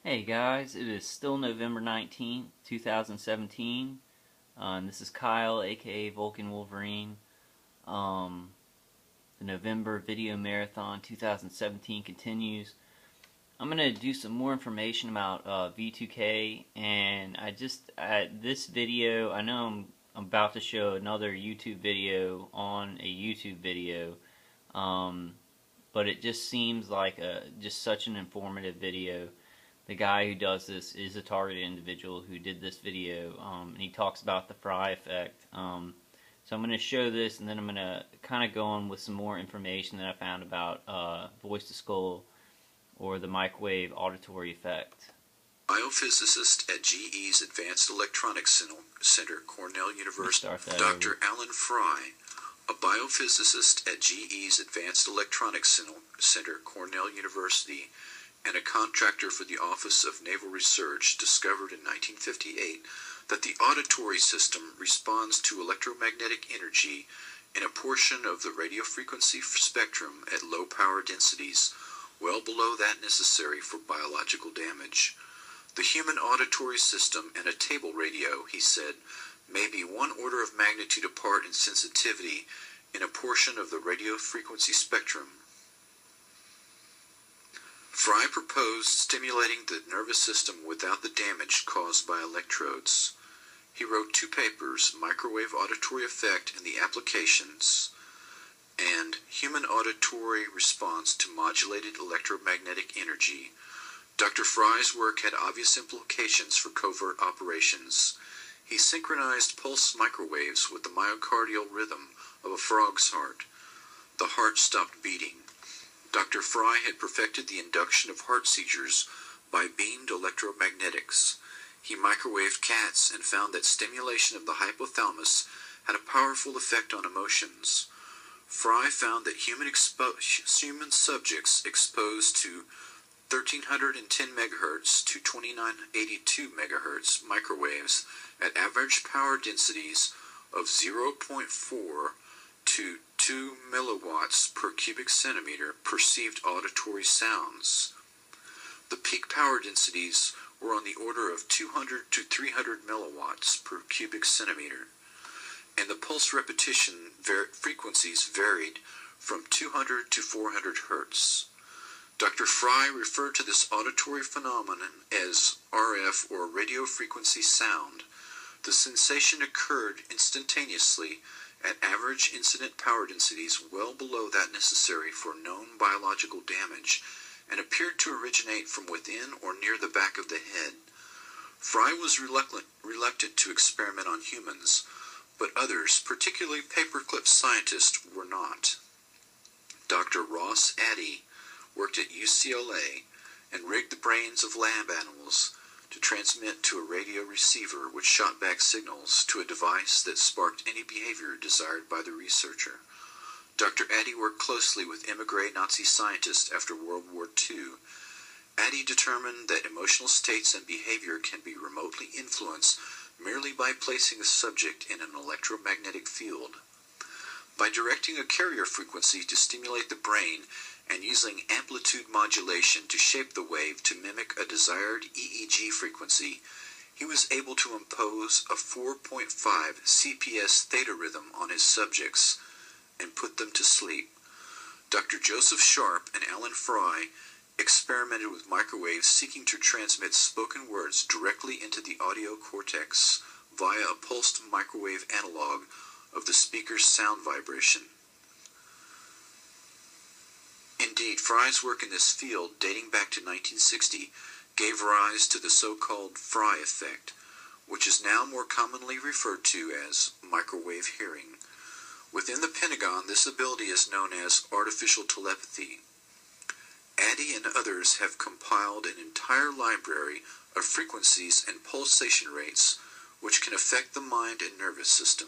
Hey guys, it is still November 19th, 2017, and this is Kyle, aka Vulcan Wolverine. Um, the November Video Marathon 2017 continues. I'm going to do some more information about V2K, and this video, I know I'm about to show another YouTube video on a YouTube video, but it just seems like just such an informative video. The guy who does this is a targeted individual who did this video, and he talks about the Fry effect. So I'm going to show this, and then I'm going to kind of go on with some more information that I found about voice to skull, or the microwave auditory effect. Biophysicist at GE's Advanced Electronics Center, Cornell University, Dr. Alan Fry, a biophysicist at GE's Advanced Electronics Center, Cornell University, and a contractor for the Office of Naval Research, discovered in 1958 that the auditory system responds to electromagnetic energy in a portion of the radio frequency spectrum at low power densities, well below that necessary for biological damage. The human auditory system and a table radio, he said, may be one order of magnitude apart in sensitivity in a portion of the radio frequency spectrum. Fry proposed stimulating the nervous system without the damage caused by electrodes. He wrote 2 papers, Microwave Auditory Effect and the Applications, and Human Auditory Response to Modulated Electromagnetic Energy. Dr. Fry's work had obvious implications for covert operations. He synchronized pulse microwaves with the myocardial rhythm of a frog's heart. The heart stopped beating. Dr. Fry had perfected the induction of heart seizures by beamed electromagnetics. He microwaved cats and found that stimulation of the hypothalamus had a powerful effect on emotions. Fry found that human subjects exposed to 1310 MHz to 2982 MHz microwaves at average power densities of 0.4 to 2 milliwatts per cubic centimeter perceived auditory sounds. The peak power densities were on the order of 200 to 300 milliwatts per cubic centimeter, and the pulse repetition frequencies varied from 200 to 400 Hz. Dr. Fry referred to this auditory phenomenon as RF, or radio frequency sound. The sensation occurred instantaneously at average incident power densities well below that necessary for known biological damage, and appeared to originate from within or near the back of the head. Fry was reluctant to experiment on humans, but others, particularly paperclip scientists, were not. Dr. Ross Addy worked at UCLA and rigged the brains of lab animals to transmit to a radio receiver which shot back signals to a device that sparked any behavior desired by the researcher. Dr. Addy worked closely with émigré Nazi scientists after World War II. Addy determined that emotional states and behavior can be remotely influenced merely by placing a subject in an electromagnetic field. By directing a carrier frequency to stimulate the brain and using amplitude modulation to shape the wave to mimic a desired EEG frequency, he was able to impose a 4.5 CPS theta rhythm on his subjects and put them to sleep. Dr. Joseph Sharp and Alan Fry experimented with microwaves seeking to transmit spoken words directly into the audio cortex via a pulsed microwave analog of the speaker's sound vibration. Indeed, Fry's work in this field, dating back to 1960, gave rise to the so-called Fry effect, which is now more commonly referred to as microwave hearing. Within the Pentagon, this ability is known as artificial telepathy. Addy and others have compiled an entire library of frequencies and pulsation rates which can affect the mind and nervous system.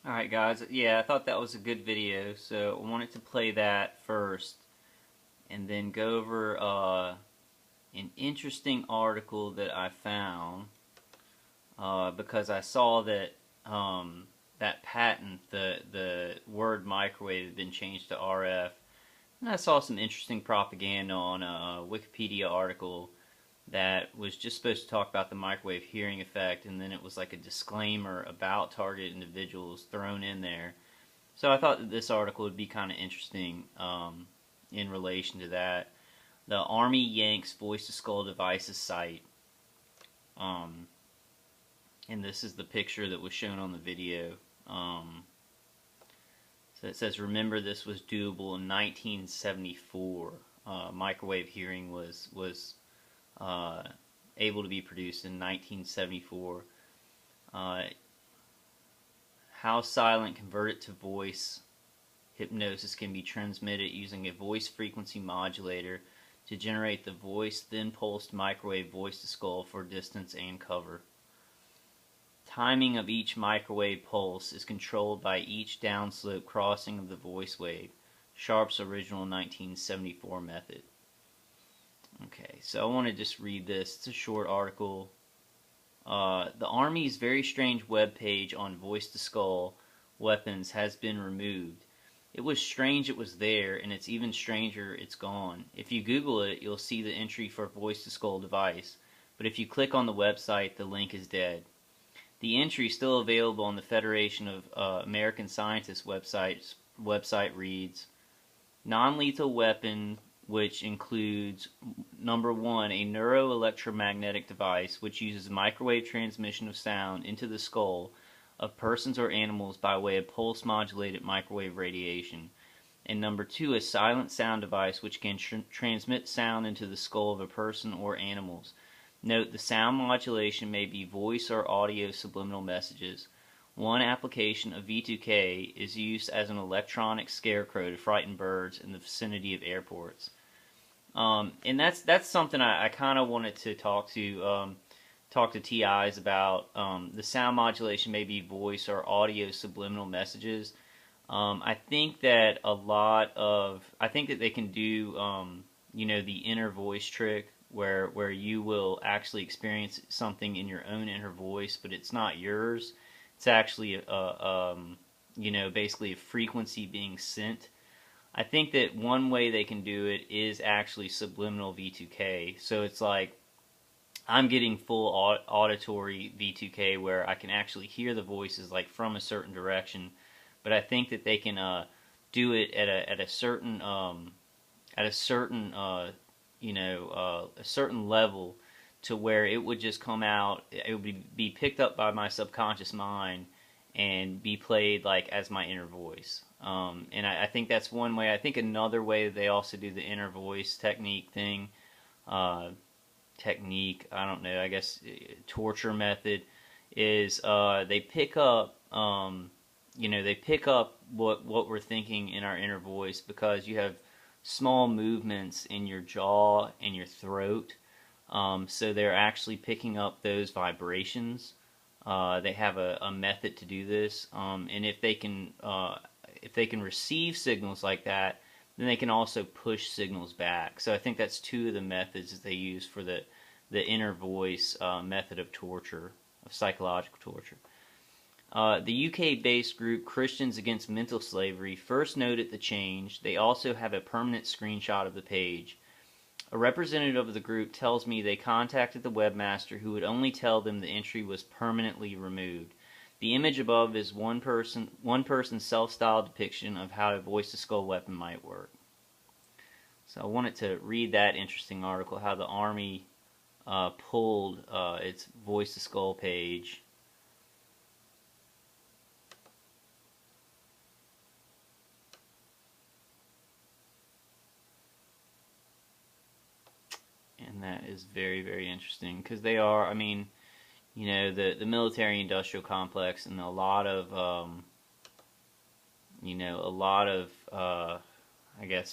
Alright guys, yeah, I thought that was a good video, so I wanted to play that first and then go over an interesting article that I found because I saw that that patent, the word microwave had been changed to RF. And I saw some interesting propaganda on a Wikipedia article that was just supposed to talk about the microwave hearing effect, and then it was like a disclaimer about target individuals thrown in there. So I thought that this article would be kind of interesting in relation to that. The Army Yanks voice-to-skull devices site. And this is the picture that was shown on the video. So it says, remember this was doable in 1974. Microwave hearing was able to be produced in 1974. How silent converted to voice hypnosis can be transmitted using a voice frequency modulator to generate the voice, then pulsed microwave voice to skull for distance and cover. Timing of each microwave pulse is controlled by each downslope crossing of the voice wave. Sharp's original 1974 method. Okay, so I want to just read this. It's a short article. The Army's very strange webpage on voice-to-skull weapons has been removed. It was strange it was there, and it's even stranger it's gone. If you Google it, you'll see the entry for voice-to-skull device, but if you click on the website, the link is dead. The entry still available on the Federation of American Scientists website reads, non-lethal weapon which includes, number 1, a neuroelectromagnetic device which uses microwave transmission of sound into the skull of persons or animals by way of pulse-modulated microwave radiation, and number 2, a silent sound device which can transmit sound into the skull of a person or animals. Note, the sound modulation may be voice or audio subliminal messages. One application of V2K is used as an electronic scarecrow to frighten birds in the vicinity of airports. And that's something I kind of wanted to talk to TIs about. The sound modulation may be voice or audio subliminal messages. I think that they can do the inner voice trick where you will actually experience something in your own inner voice, but it's not yours. It's actually basically a frequency being sent. I think that one way they can do it is actually subliminal V2K. So it's like I'm getting full auditory V2K where I can actually hear the voices like from a certain direction, but I think that they can do it at a certain level to where it would just come out. It would be picked up by my subconscious mind and be played like as my inner voice. And I think that's one way. I think another way that they also do the inner voice technique thing, I don't know, I guess torture method, is they pick up what we're thinking in our inner voice, because you have small movements in your jaw and your throat, so they're actually picking up those vibrations. They have a method to do this, and if they can receive signals like that, then they can also push signals back. So I think that's two of the methods that they use for the inner voice method of torture, of psychological torture. The UK-based group Christians Against Mental Slavery first noted the change. They also have a permanent screenshot of the page. A representative of the group tells me they contacted the webmaster, who would only tell them the entry was permanently removed. The image above is one person's self-styled depiction of how a voice-to-skull weapon might work. So I wanted to read that interesting article, how the Army pulled its voice-to-skull page. And that is very, very interesting, because they are, the military-industrial complex, and a lot of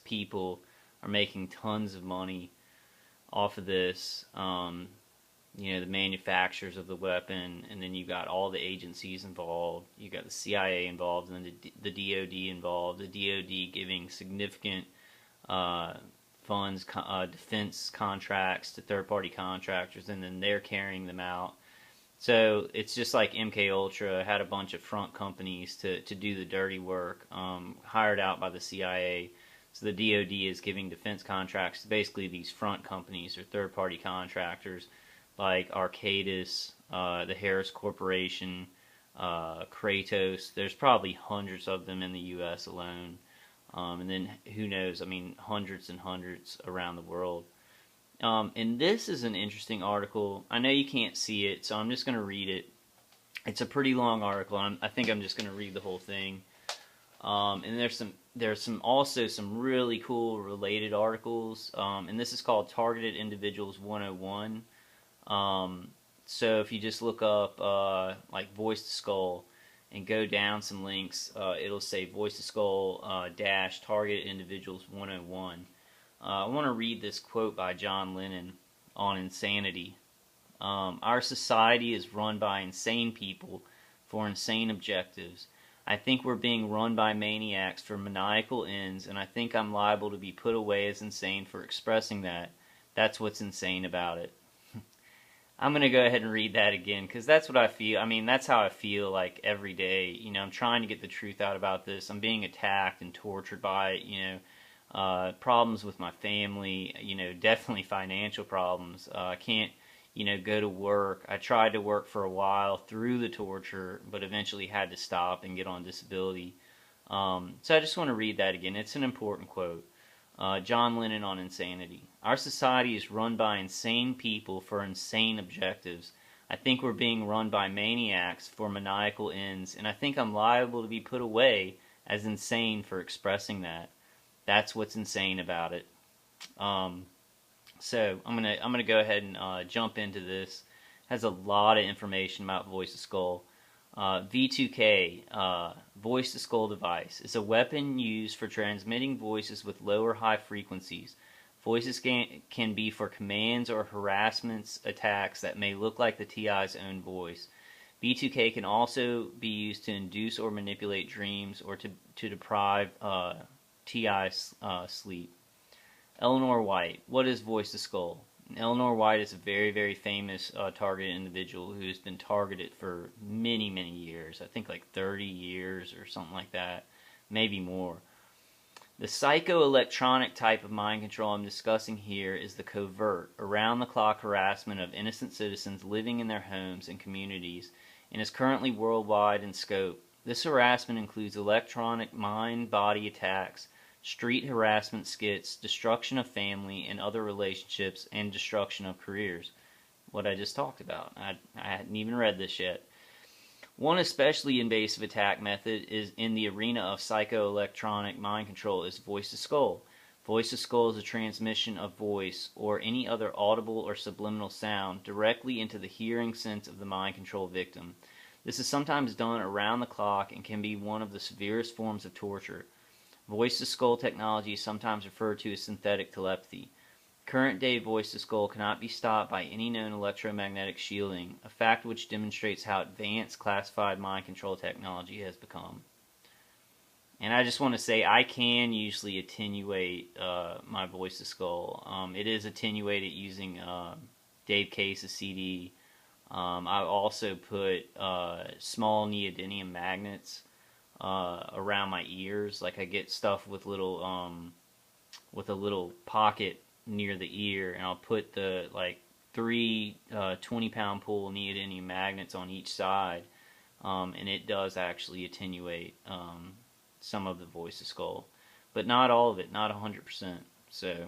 people are making tons of money off of this. The manufacturers of the weapon, and then you got all the agencies involved. You got the CIA involved, and then the DoD involved. The DoD giving significant funds, defense contracts to third-party contractors, and then they're carrying them out. So it's just like MK Ultra had a bunch of front companies to do the dirty work, hired out by the CIA. So the DoD is giving defense contracts to basically these front companies or third-party contractors like Arcadis, the Harris Corporation, Kratos. There's probably hundreds of them in the U.S. alone, and then who knows? I mean, hundreds and hundreds around the world. And this is an interesting article. I know you can't see it, so I'm just going to read it. It's a pretty long article, and I think I'm just going to read the whole thing. And there's also some really cool related articles. And this is called Targeted Individuals 101. So if you just look up like Voice to Skull and go down some links, it'll say Voice to Skull dash Targeted Individuals 101. I want to read this quote by John Lennon on insanity. Our society is run by insane people for insane objectives. I think we're being run by maniacs for maniacal ends, and I think I'm liable to be put away as insane for expressing that. That's what's insane about it. I'm going to go ahead and read that again, because that's what I feel. I mean, that's how I feel like every day. You know, I'm trying to get the truth out about this. I'm being attacked and tortured by it, you know. Problems with my family, you know, definitely financial problems. I can't, you know, go to work. I tried to work for a while through the torture, but eventually had to stop and get on disability. So I just want to read that again. It's an important quote. John Lennon on insanity. Our society is run by insane people for insane objectives. I think we're being run by maniacs for maniacal ends, and I think I'm liable to be put away as insane for expressing that. That's what's insane about it. So I'm gonna go ahead and jump into this. It has a lot of information about Voice to Skull. V2K, Voice to Skull device, is a weapon used for transmitting voices with low or high frequencies. Voices can be for commands or harassment attacks that may look like the TI's own voice. V2K can also be used to induce or manipulate dreams or to deprive TI sleep. Eleanor White. What is Voice to Skull? Eleanor White is a very, very famous targeted individual who has been targeted for many, many years. I think like 30 years or something like that, maybe more. The psychoelectronic type of mind control I'm discussing here is the covert, around-the-clock harassment of innocent citizens living in their homes and communities, and is currently worldwide in scope. This harassment includes electronic mind-body attacks, street harassment skits, destruction of family and other relationships, and destruction of careers. What I just talked about. I hadn't even read this yet. One especially invasive attack method is in the arena of psychoelectronic mind control is Voice to Skull. Voice to Skull is a transmission of voice or any other audible or subliminal sound directly into the hearing sense of the mind control victim. This is sometimes done around the clock and can be one of the severest forms of torture. Voice to Skull technology is sometimes referred to as synthetic telepathy. Current-day Voice to Skull cannot be stopped by any known electromagnetic shielding, a fact which demonstrates how advanced classified mind control technology has become. And I just want to say I can usually attenuate my Voice to Skull. It is attenuated using Dave Case's CD. I also put small neodymium magnets around my ears. Like I get stuff with with a little pocket near the ear, and I'll put the like 3 20-pound pull neodymium magnets on each side, and it does actually attenuate some of the Voice to Skull, but not all of it, not 100%. So,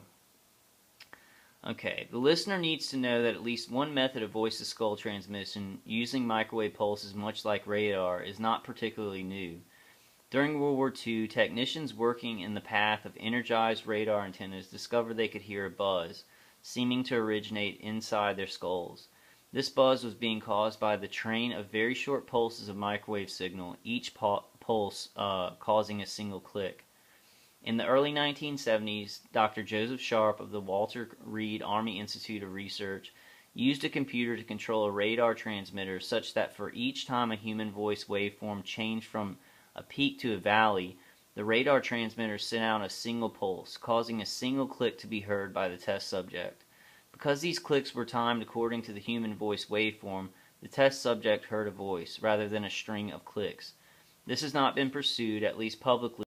okay, the listener needs to know that at least one method of Voice to Skull transmission using microwave pulses, much like radar, is not particularly new. During World War II, technicians working in the path of energized radar antennas discovered they could hear a buzz, seeming to originate inside their skulls. This buzz was being caused by the train of very short pulses of microwave signal, each pulse causing a single click. In the early 1970s, Dr. Joseph Sharp of the Walter Reed Army Institute of Research used a computer to control a radar transmitter such that for each time a human voice waveform changed from a peak to a valley, the radar transmitter sent out a single pulse, causing a single click to be heard by the test subject. Because these clicks were timed according to the human voice waveform, The test subject heard a voice, rather than a string of clicks. This has not been pursued, at least publicly,